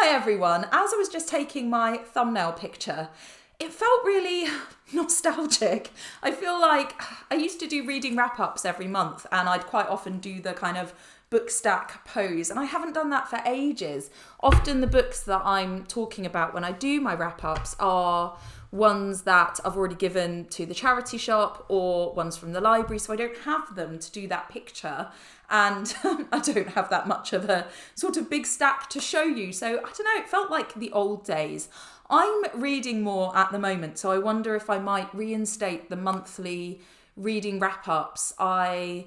Hi everyone. As I was just taking my thumbnail picture, it felt really nostalgic. I feel like I used to do reading wrap-ups every month, and I'd quite often do the kind of book stack pose, and I haven't done that for ages. Often the books that I'm talking about when I do my wrap-ups are ones that I've already given to the charity shop or ones from the library, so I don't have them to do that picture, and I don't have that much of a sort of big stack to show you. So I don't know, it felt like the old days. I'm reading more at the moment, so I wonder if I might reinstate the monthly reading wrap-ups. I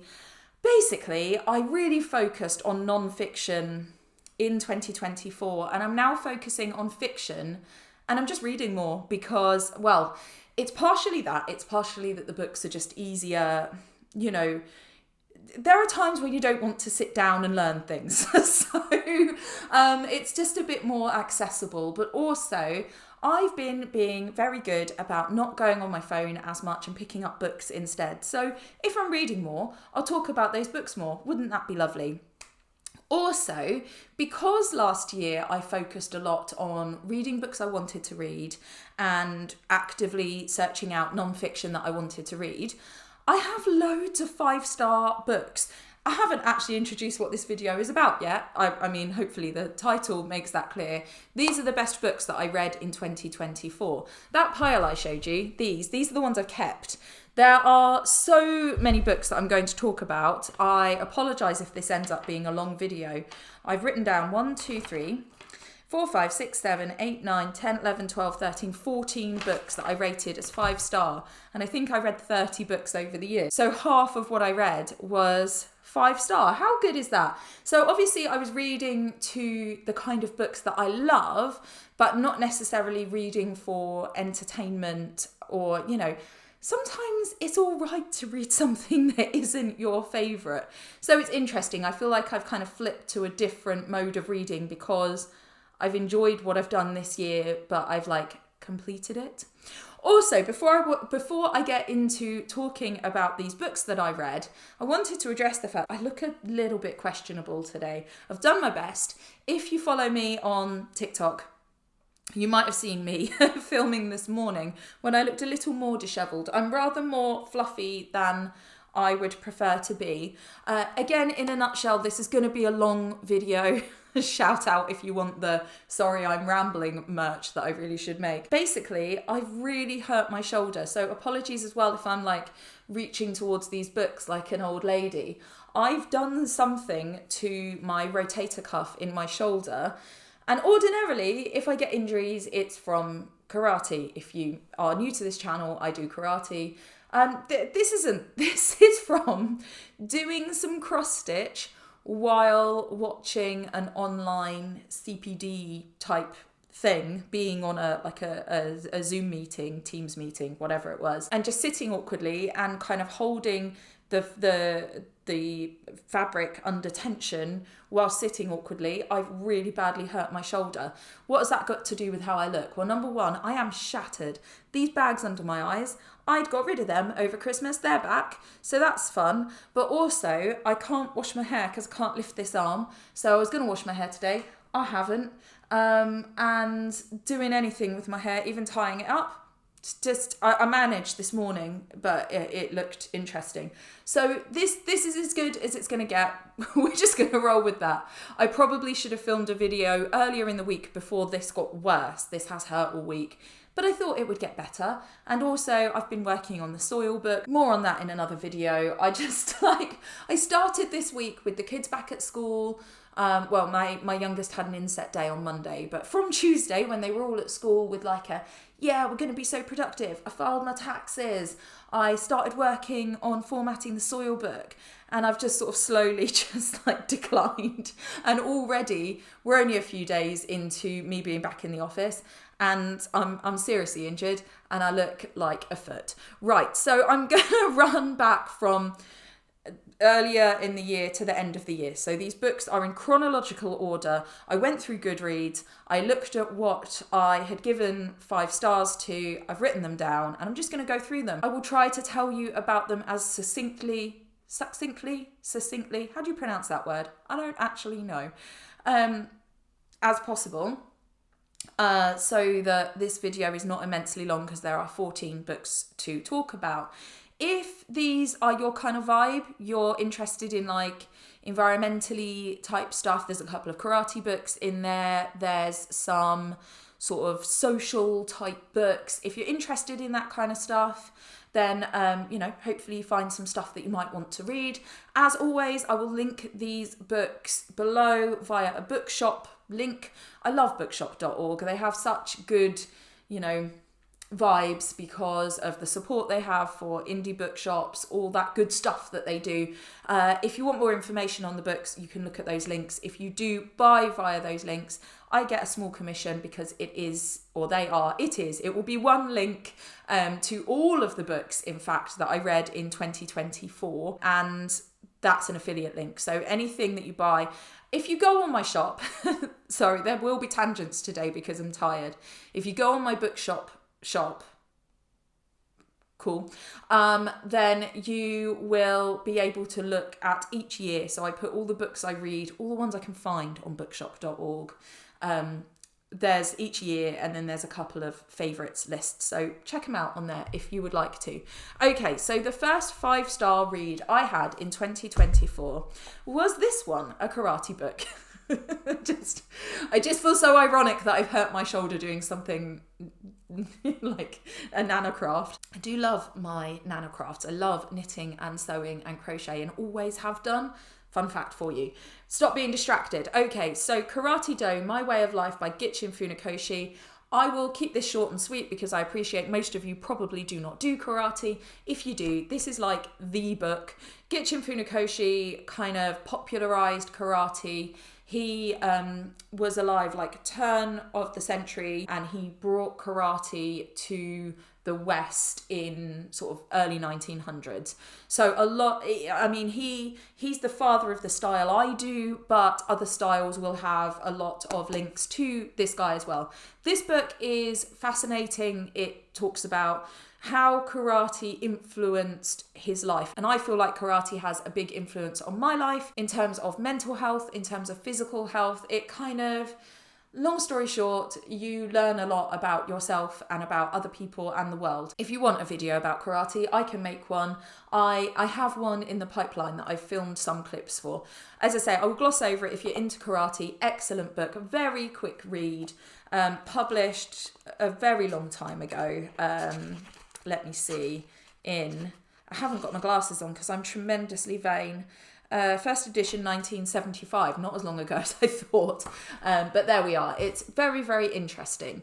really focused on non-fiction in 2024, and I'm now focusing on fiction, and I'm just reading more because, well, it's partially that. It's partially that the books are just easier. You know, there are times when you don't want to sit down and learn things. So it's just a bit more accessible. But also, I've been being very good about not going on my phone as much and picking up books instead. So if I'm reading more, I'll talk about those books more. Wouldn't that be lovely? Also, because last year I focused a lot on reading books I wanted to read and actively searching out non-fiction that I wanted to read, I have loads of 5-star books. I haven't actually introduced what this video is about yet. I mean, hopefully the title makes that clear. These are the best books that I read in 2024. That pile I showed you, these are the ones I've kept. There are so many books that I'm going to talk about. I apologise if this ends up being a long video. I've written down 1, 2, 3, 4, 5, 6, 7, 8, 9, 10, 11, 12, 13, 14 books that I rated as 5-star. And I think I read 30 books over the year. So half of what I read was 5-star. How good is that? So obviously I was reading to the kind of books that I love, but not necessarily reading for entertainment or, you know, sometimes it's all right to read something that isn't your favourite. So it's interesting. I feel like I've kind of flipped to a different mode of reading because I've enjoyed what I've done this year, but I've like completed it. Also, before I get into talking about these books that I read, I wanted to address the fact I look a little bit questionable today. I've done my best. If you follow me on TikTok, you might have seen me filming this morning when I looked a little more dishevelled. I'm rather more fluffy than I would prefer to be. Again, in a nutshell, this is going to be a long video. Shout out if you want the sorry I'm rambling merch that I really should make. Basically, I've really hurt my shoulder, so apologies as well if I'm like reaching towards these books like an old lady. I've done something to my rotator cuff in my shoulder, and ordinarily if I get injuries it's from karate. If you are new to this channel, I do karate. This is from doing some cross stitch while watching an online CPD type thing, being on a Zoom meeting, Teams meeting, whatever it was, and just sitting awkwardly and kind of holding the fabric under tension while sitting awkwardly. I've really badly hurt my shoulder. What has that got to do with how I look? Well, number one, I am shattered. These bags under my eyes, I'd got rid of them over Christmas. They're back, so that's fun. But also, I can't wash my hair because I can't lift this arm. So I was going to wash my hair today. I haven't. And doing anything with my hair, even tying it up, I managed this morning, but it looked interesting. So this is as good as it's going to get. We're just going to roll with that. I probably should have filmed a video earlier in the week before this got worse. This has hurt all week, but I thought it would get better. And also I've been working on the soil book. More on that in another video. I started this week with the kids back at school. Well, my youngest had an inset day on Monday, but from Tuesday when they were all at school with like we're going to be so productive. I filed my taxes. I started working on formatting the soil book, and I've just sort of slowly just like declined. And already we're only a few days into me being back in the office, and I'm seriously injured and I look like a foot. Right, so I'm going to run back from earlier in the year to the end of the year. So these books are in chronological order. I went through Goodreads. I looked at what I had given 5 stars to. I've written them down and I'm just going to go through them. I will try to tell you about them as succinctly. How do you pronounce that word? I don't actually know. as possible, so that this video is not immensely long, because there are 14 books to talk about. If these are your kind of vibe, you're interested in like environmentally type stuff, there's a couple of karate books in there. There's some sort of social type books. If you're interested in that kind of stuff, then, hopefully you find some stuff that you might want to read. As always, I will link these books below via a bookshop link. I love bookshop.org. They have such good, vibes because of the support they have for indie bookshops, all that good stuff that they do. If you want more information on the books, you can look at those links. If you do buy via those links, I get a small commission, because it will be one link to all of the books, in fact, that I read in 2024, and that's an affiliate link. So anything that you buy, if you go on my shop, sorry, there will be tangents today because I'm tired. If you go on my bookshop, cool, then you will be able to look at each year. So I put all the books I read, all the ones I can find, on bookshop.org. There's each year, and then there's a couple of favourites lists. So check them out on there if you would like to. Okay, so the first 5-star read I had in 2024 was this one, a karate book. I just feel so ironic that I've hurt my shoulder doing something like a nanocraft. I do love my nanocrafts. I love knitting and sewing and crochet, and always have done. Fun fact for you. Stop being distracted. Okay, so Karate Do, My Way of Life by Gichin Funokoshi. I will keep this short and sweet because I appreciate most of you probably do not do karate. If you do, this is like the book. Gichin Funokoshi kind of popularized karate. He was alive like turn of the century, and he brought karate to the West in sort of early 1900s. So a lot, I mean, he's the father of the style I do, but other styles will have a lot of links to this guy as well. This book is fascinating. It talks about how karate influenced his life. And I feel like karate has a big influence on my life in terms of mental health, in terms of physical health. It kind of, long story short, you learn a lot about yourself and about other people and the world. If you want a video about karate, I can make one. I have one in the pipeline that I've filmed some clips for. As I say, I will gloss over it if you're into karate. Excellent book, a very quick read, published a very long time ago. Let me see, I haven't got my glasses on because I'm tremendously vain. First edition 1975, not as long ago as I thought, but there we are. It's very, very interesting.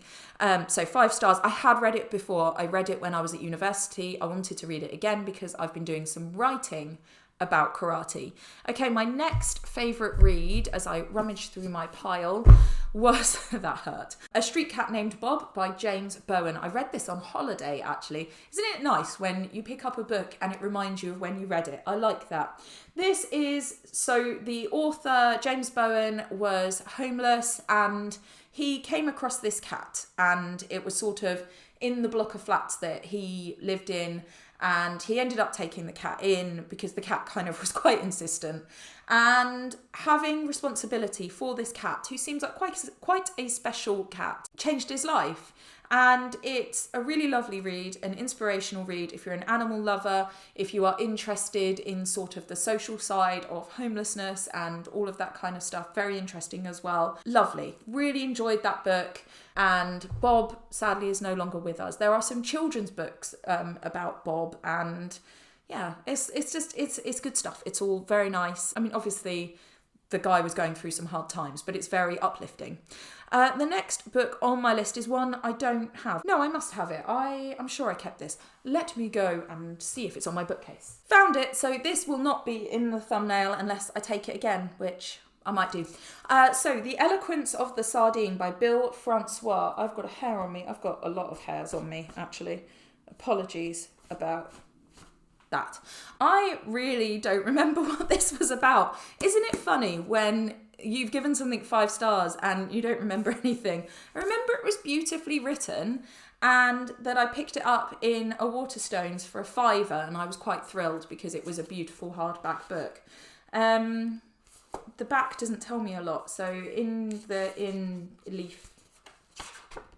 So 5 stars. I had read it before. I read it when I was at university. I wanted to read it again because I've been doing some writing about karate. Okay, my next favourite read, as I rummaged through my pile, was, that hurt, A Street Cat Named Bob by James Bowen. I read this on holiday, actually. Isn't it nice when you pick up a book and it reminds you of when you read it? I like that. This is, so the author, James Bowen, was homeless, and he came across this cat, and it was sort of in the block of flats that he lived in, and he ended up taking the cat in because the cat kind of was quite insistent, and having responsibility for this cat, who seems like quite a special cat, changed his life. And it's a really lovely read, an inspirational read if you're an animal lover, if you are interested in sort of the social side of homelessness and all of that kind of stuff. Very interesting as well. Lovely. Really enjoyed that book. And Bob, sadly, is no longer with us. There are some children's books about Bob, and yeah, it's good stuff. It's all very nice. I mean, obviously, the guy was going through some hard times, but it's very uplifting. The next book on my list is one I don't have. No, I must have it. I'm sure I kept this. Let me go and see if it's on my bookcase. Found it, so this will not be in the thumbnail unless I take it again, which I might do. So, The Eloquence of the Sardine by Bill Francois. I've got a hair on me. I've got a lot of hairs on me, actually. Apologies about that. I really don't remember what this was about. Isn't it funny when you've given something 5 stars and you don't remember anything? I remember it was beautifully written, and that I picked it up in a Waterstones for $5, and I was quite thrilled because it was a beautiful hardback book. the back doesn't tell me a lot. So in leaf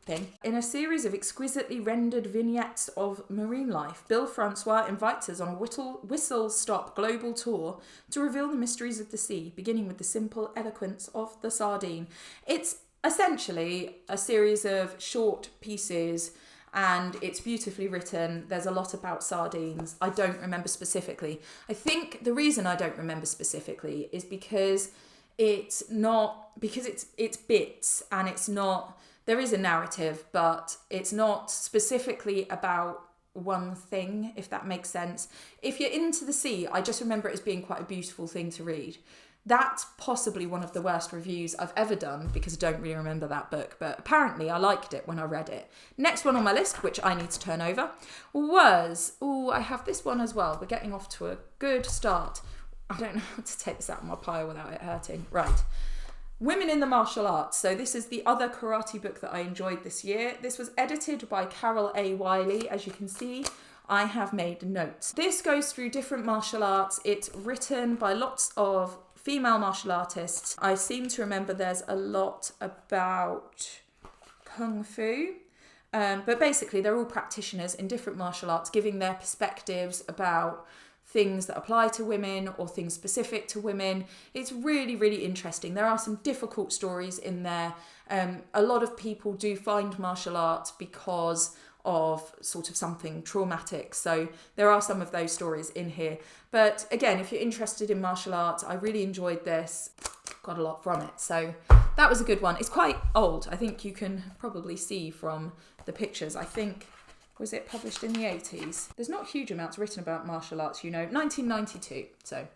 thing, in a series of exquisitely rendered vignettes of marine life, Bill Francois invites us on a whistle-stop global tour to reveal the mysteries of the sea, beginning with the simple eloquence of the sardine. It's essentially a series of short pieces, and it's beautifully written. There's a lot about sardines. I don't remember specifically. I think the reason I don't remember specifically is because it's bits, and it's not, there is a narrative, but it's not specifically about one thing, if that makes sense. If you're into the sea, I just remember it as being quite a beautiful thing to read. That's possibly one of the worst reviews I've ever done, because I don't really remember that book, but apparently I liked it when I read it. Next one on my list, which I need to turn over, was, I have this one as well. We're getting off to a good start. I don't know how to take this out of my pile without it hurting. Right. Women in the Martial Arts. So this is the other karate book that I enjoyed this year. This was edited by Carol A. Wiley. As you can see, I have made notes. This goes through different martial arts. It's written by lots of female martial artists. I seem to remember there's a lot about Kung Fu. But basically, they're all practitioners in different martial arts, giving their perspectives about things that apply to women or things specific to women. It's really, really interesting. There are some difficult stories in there. A lot of people do find martial arts because of sort of something traumatic. So there are some of those stories in here. But again, if you're interested in martial arts, I really enjoyed this. Got a lot from it. So that was a good one. It's quite old. I think you can probably see from the pictures. I think, was it published in the 80s? There's not huge amounts written about martial arts, 1992. So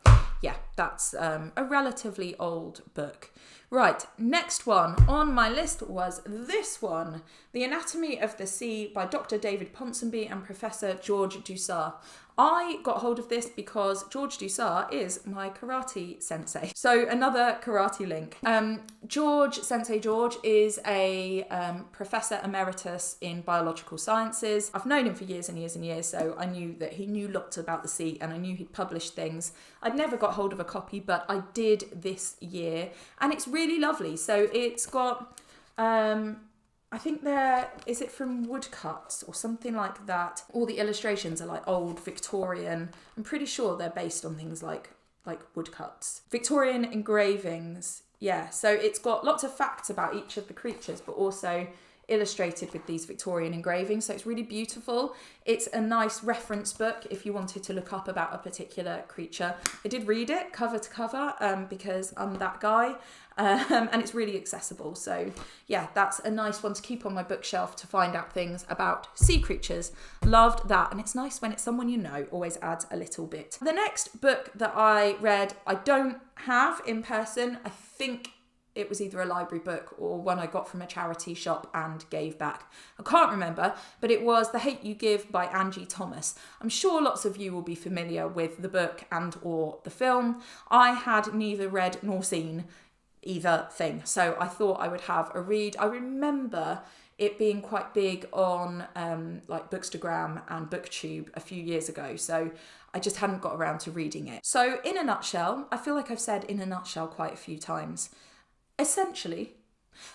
yeah, that's a relatively old book. Right, next one on my list was this one, The Anatomy of the Sea by Dr. David Ponsonby and Professor George Dussart. I got hold of this because George Dussart is my karate sensei. So another karate link. Sensei George is a professor emeritus in biological sciences. I've known him for years and years and years, so I knew that he knew lots about the sea and I knew he'd published things. I'd never got hold of a copy, but I did this year, and it's really lovely. So it's got, I think is it from woodcuts or something like that? All the illustrations are like old Victorian. I'm pretty sure they're based on things like woodcuts. Victorian engravings, yeah. So it's got lots of facts about each of the creatures, but also illustrated with these Victorian engravings. So it's really beautiful. It's a nice reference book if you wanted to look up about a particular creature. I did read it cover to cover because I'm that guy. And it's really accessible. So yeah, that's a nice one to keep on my bookshelf to find out things about sea creatures. Loved that. And it's nice when it's someone you know, always adds a little bit. The next book that I read, I don't have in person. I think it was either a library book or one I got from a charity shop and gave back. I can't remember, but it was The Hate You Give by Angie Thomas. I'm sure lots of you will be familiar with the book and or the film. I had neither read nor seen either thing, so I thought I would have a read. I remember it being quite big on like Bookstagram and BookTube a few years ago, so I just hadn't got around to reading it. So in a nutshell, I feel like I've said in a nutshell quite a few times. Essentially,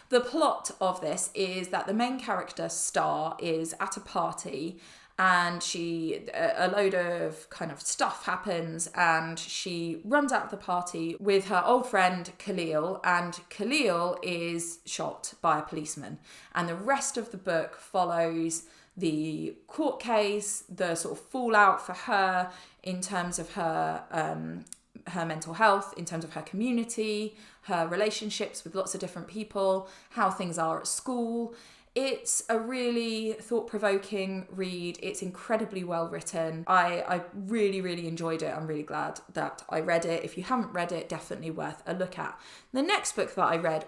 the plot of this is that the main character, Star, is at a party and a load of kind of stuff happens and she runs out of the party with her old friend Khalil, and Khalil is shot by a policeman. And the rest of the book follows the court case, the sort of fallout for her in terms of her mental health, in terms of her community, her relationships with lots of different people, how things are at school. It's a really thought-provoking read. It's incredibly well written. I really, really enjoyed it. I'm really glad that I read it. If you haven't read it, definitely worth a look at. The next book that I read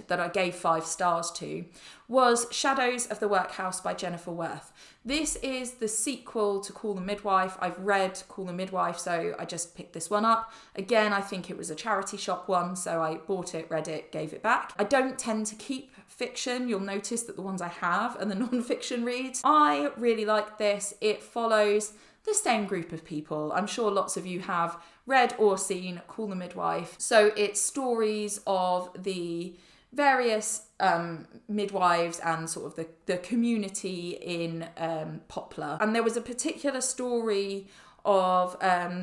that I gave 5 stars to, was Shadows of the Workhouse by Jennifer Worth. This is the sequel to Call the Midwife. I've read Call the Midwife, so I just picked this one up. Again, I think it was a charity shop one, so I bought it, read it, gave it back. I don't tend to keep fiction. You'll notice that the ones I have are the non-fiction reads. I really like this. It follows the same group of people. I'm sure lots of you have read or seen Call the Midwife. So it's stories of the various midwives and sort of the community in Poplar. And there was a particular story of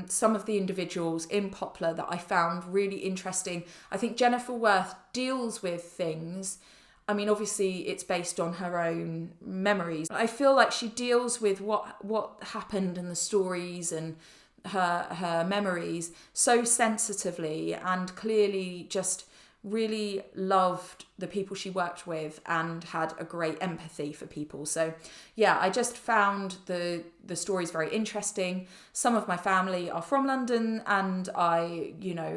some of the individuals in Poplar that I found really interesting. I think Jennifer Worth deals with things. I mean, obviously it's based on her own memories. I feel like she deals with what happened and the stories and her memories so sensitively, and clearly just really loved the people she worked with and had a great empathy for people. So yeah, I just found the stories very interesting. Some of my family are from London, and I,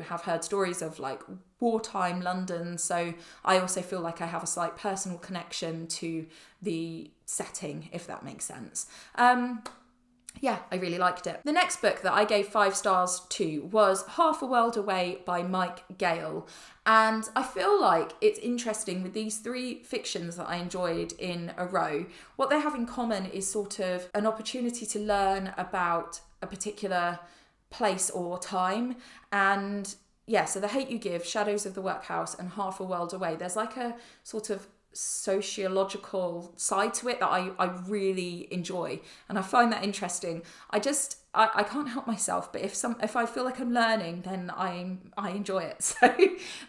have heard stories of like wartime London. So I also feel like I have a slight personal connection to the setting, if that makes sense. Yeah, I really liked it. The next book that I gave 5 stars to was Half a World Away by Mike Gayle. And I feel like it's interesting with these 3 fictions that I enjoyed in a row. What they have in common is sort of an opportunity to learn about a particular place or time. And yeah, so The Hate You Give, Shadows of the Workhouse, and Half a World Away, there's like a sort of sociological side to it that I really enjoy, and I find that interesting. I can't help myself, but if I feel like I'm learning, then I enjoy it. So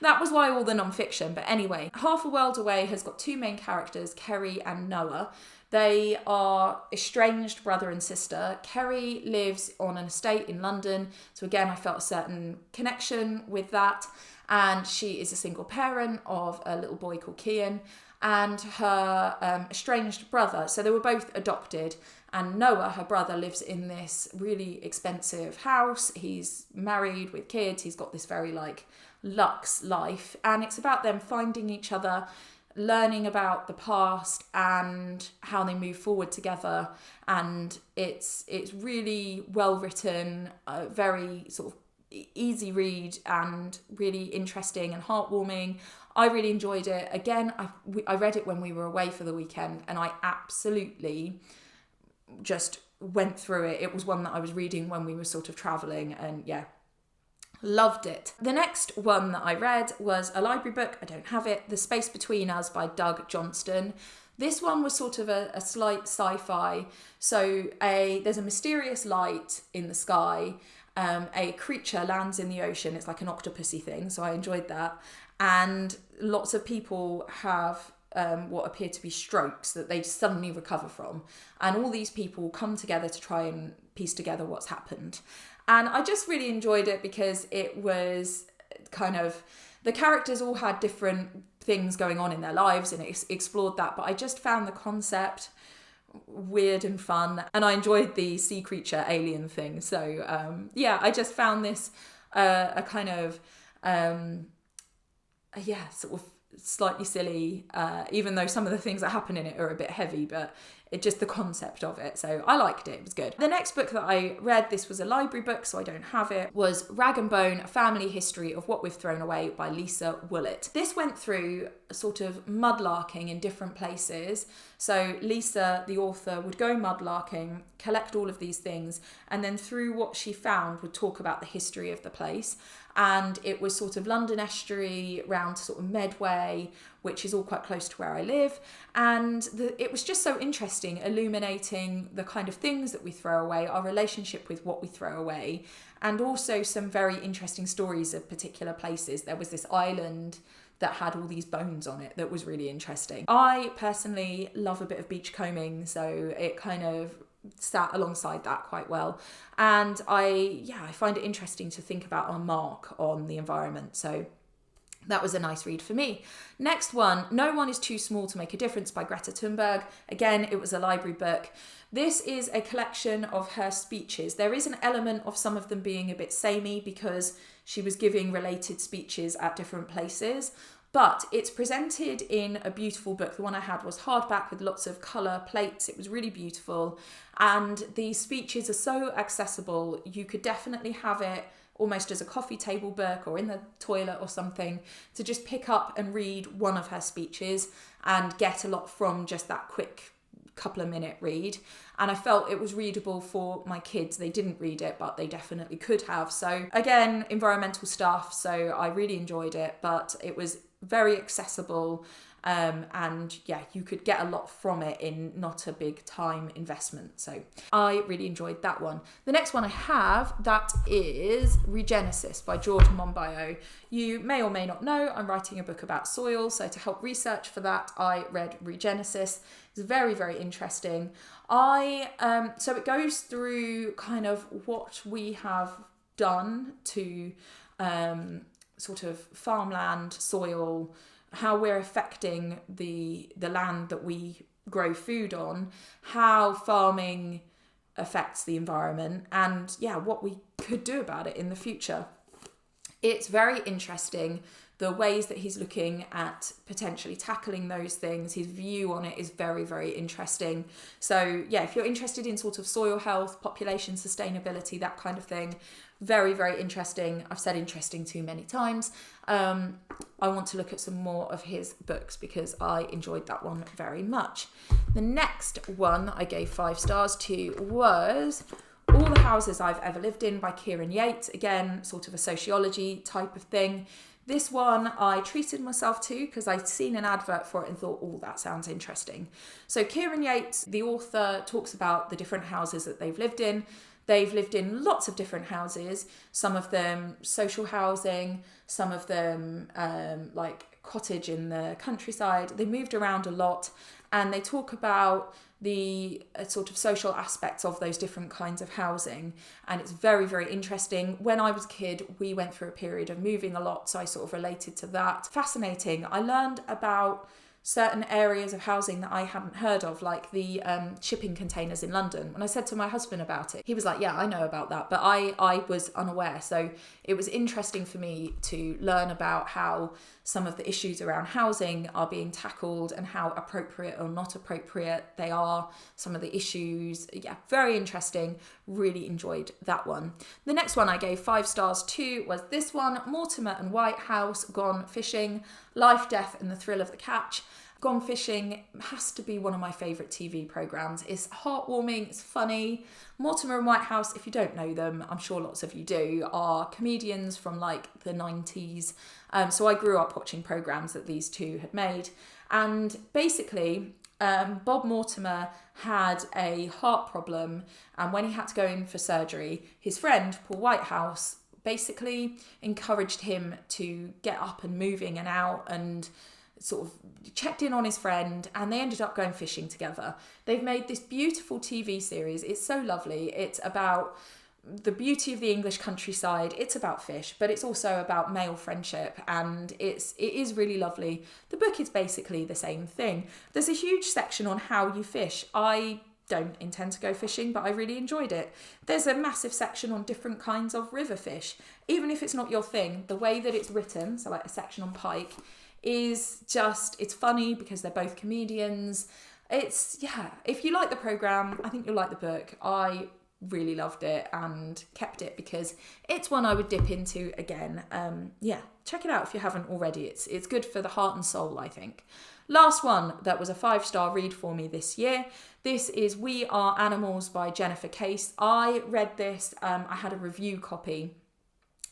that was why all the non-fiction. But anyway, Half a World Away has got 2 main characters, Kerry and Noah. They are estranged brother and sister. Kerry lives on an estate in London, so again I felt a certain connection with that, and she is a single parent of a little boy called Kieren, and her estranged brother, so they were both adopted, and Noah, her brother, lives in this really expensive house. He's married with kids, he's got this very like luxe life, and it's about them finding each other, learning about the past and how they move forward together. And it's really well written, very sort of easy read, and really interesting and heartwarming. I really enjoyed it. Again, I read it when we were away for the weekend, and I absolutely just went through it. It was one that I was reading when we were sort of travelling, and yeah, loved it. The next one that I read was a library book. I don't have it. The Space Between Us by Doug Johnstone. This one was sort of a slight sci-fi. So there's a mysterious light in the sky. A creature lands in the ocean. It's like an octopusy thing, so I enjoyed that. And lots of people have what appear to be strokes that they suddenly recover from. And all these people come together to try and piece together what's happened. And I just really enjoyed it because it was kind of, the characters all had different things going on in their lives, and it explored that. But I just found the concept weird and fun, and I enjoyed the sea creature alien thing. So yeah, I just found this a kind of sort of slightly silly, even though some of the things that happen in it are a bit heavy, but it just the concept of it. So I liked it. It was good. The next book that I read, this was a library book, so I don't have it, was Rag and Bone, A Family History of What We've Thrown Away by Lisa Woolett. This went through a sort of mudlarking in different places. So Lisa, the author, would go mudlarking, collect all of these things, and then through what she found would talk about the history of the place. And it was sort of London estuary, round to sort of Medway, which is all quite close to where I live. And it was just so interesting, illuminating the kind of things that we throw away, our relationship with what we throw away, and also some very interesting stories of particular places. There was this island that had all these bones on it that was really interesting. I personally love a bit of beachcombing, so it kind of sat alongside that quite well. And I find it interesting to think about our mark on the environment. So that was a nice read for me. Next one, No One Is Too Small to Make a Difference by Greta Thunberg. Again, it was a library book. This is a collection of her speeches. There is an element of some of them being a bit samey because she was giving related speeches at different places, but it's presented in a beautiful book. The one I had was hardback with lots of colour plates. It was really beautiful. And these speeches are so accessible. You could definitely have it almost as a coffee table book or in the toilet or something, to just pick up and read one of her speeches and get a lot from just that quick couple of minute read, and I felt it was readable for my kids. They didn't read it, but they definitely could have. So again, environmental stuff, so I really enjoyed it, but it was very accessible, and yeah, you could get a lot from it in not a big time investment. So I really enjoyed that one. The next one I have, that is Regenesis by George Monbiot. You may or may not know I'm writing a book about soil, so to help research for that I read Regenesis. It's very, very interesting. So it goes through kind of what we have done to sort of farmland, soil, how we're affecting the land that we grow food on, how farming affects the environment, and yeah, what we could do about it in the future. It's very interesting, the ways that he's looking at potentially tackling those things. His view on it is very, very interesting. So yeah, if you're interested in sort of soil health, population sustainability, that kind of thing, very, very interesting. I've said interesting too many times. I want to look at some more of his books because I enjoyed that one very much. The next one I gave 5 stars to was All the Houses I've Ever Lived In by Kieren Yates. Again, sort of a sociology type of thing. This one I treated myself to because I'd seen an advert for it and thought, oh, that sounds interesting. So Kieren Yates, the author, talks about the different houses that they've lived in. They've lived in lots of different houses, some of them social housing, some of them like cottage in the countryside. They moved around a lot, and they talk about the sort of social aspects of those different kinds of housing, and it's very, very interesting. When I was a kid, we went through a period of moving a lot, so I sort of related to that. Fascinating. I learned about certain areas of housing that I hadn't heard of, like the shipping containers in London. When I said to my husband about it, he was like, yeah, I know about that, but I was unaware. So it was interesting for me to learn about how some of the issues around housing are being tackled and how appropriate or not appropriate they are, some of the issues. Yeah, very interesting. Really enjoyed that one. The next one I gave 5 stars to was this one, Mortimer and Whitehouse, Gone Fishing, Life, Death and the Thrill of the Catch. Gone Fishing has to be one of my favourite TV programmes. It's heartwarming, it's funny. Mortimer and Whitehouse, if you don't know them, I'm sure lots of you do, are comedians from like the 90s. So I grew up watching programmes that these two had made. And basically, Bob Mortimer had a heart problem, and when he had to go in for surgery, his friend, Paul Whitehouse, basically encouraged him to get up and moving and out, and sort of checked in on his friend, and they ended up going fishing together. They've made this beautiful TV series. It's so lovely. It's about the beauty of the English countryside. It's about fish, but it's also about male friendship, and it is really lovely. The book is basically the same thing. There's a huge section on how you fish. I don't intend to go fishing, but I really enjoyed it. There's a massive section on different kinds of river fish. Even if it's not your thing, the way that it's written, so like a section on pike, is just, it's funny because they're both comedians. It's, yeah, if you like the programme, I think you'll like the book. I really loved it and kept it because it's one I would dip into again. Yeah, check it out if you haven't already. It's good for the heart and soul, I think. Last one that was a 5-star read for me this year. This is We Are Animals by Jennifer Case. I read this, I had a review copy,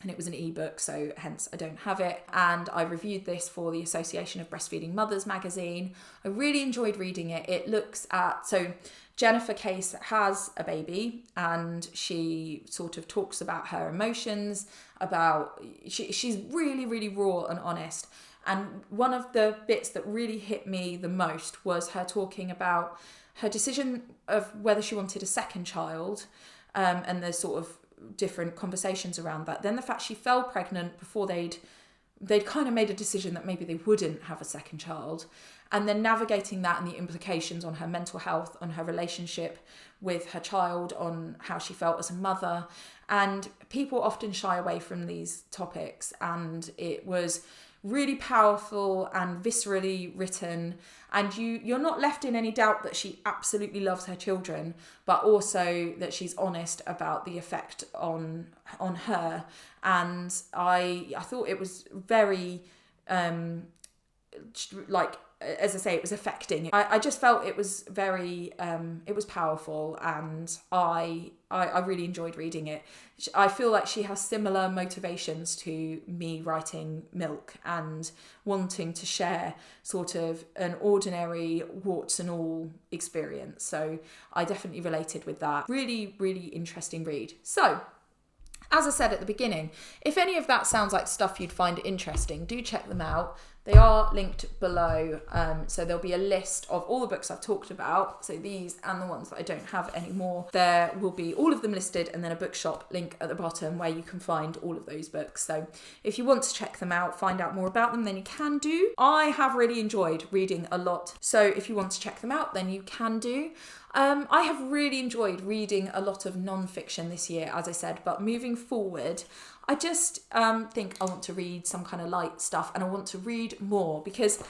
and it was an ebook, so hence I don't have it. And I reviewed this for the Association of Breastfeeding Mothers magazine. I really enjoyed reading it. It looks at, so Jennifer Case has a baby, and she sort of talks about her emotions, about, she's really, really raw and honest. And one of the bits that really hit me the most was her talking about her decision of whether she wanted a second child, and the sort of different conversations around that. Then the fact she fell pregnant before they'd kind of made a decision that maybe they wouldn't have a second child, and then navigating that and the implications on her mental health, on her relationship with her child, on how she felt as a mother. And people often shy away from these topics, and it was really powerful and viscerally written, and you're not left in any doubt that she absolutely loves her children, but also that she's honest about the effect on her. And I thought it was very like as I say, it was affecting. I just felt it was very, it was powerful, and I really enjoyed reading it. I feel like she has similar motivations to me writing Milk and wanting to share sort of an ordinary warts and all experience. So I definitely related with that. Really, really interesting read. So, as I said at the beginning, if any of that sounds like stuff you'd find interesting, do check them out. They are linked below, so there'll be a list of all the books I've talked about, so these and the ones that I don't have anymore. There will be all of them listed, and then a bookshop link at the bottom where you can find all of those books. So if you want to check them out, find out more about them, then you can do. I have really enjoyed reading a lot, so if you want to check them out, then you can do. I have really enjoyed reading a lot of non-fiction this year, as I said, but moving forward, I just think I want to read some kind of light stuff, and I want to read more, because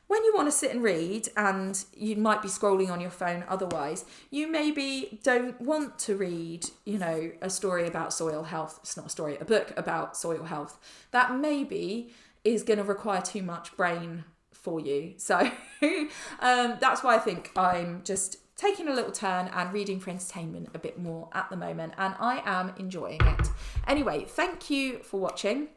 when you want to sit and read, and you might be scrolling on your phone otherwise, you maybe don't want to read, you know, a story about soil health. It's not a story, a book about soil health. That maybe is going to require too much brain for you. So that's why I think I'm just taking a little turn and reading for entertainment a bit more at the moment, and I am enjoying it. Anyway, thank you for watching.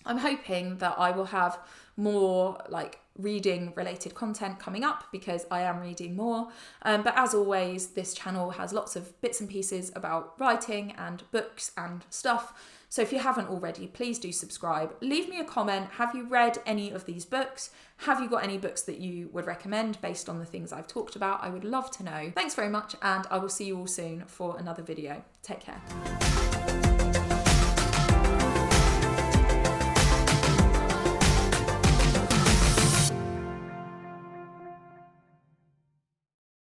I'm hoping that I will have more like reading related content coming up, because I am reading more. But as always, this channel has lots of bits and pieces about writing and books and stuff. So if you haven't already, please do subscribe. Leave me a comment. Have you read any of these books? Have you got any books that you would recommend based on the things I've talked about? I would love to know. Thanks very much, and I will see you all soon for another video. Take care.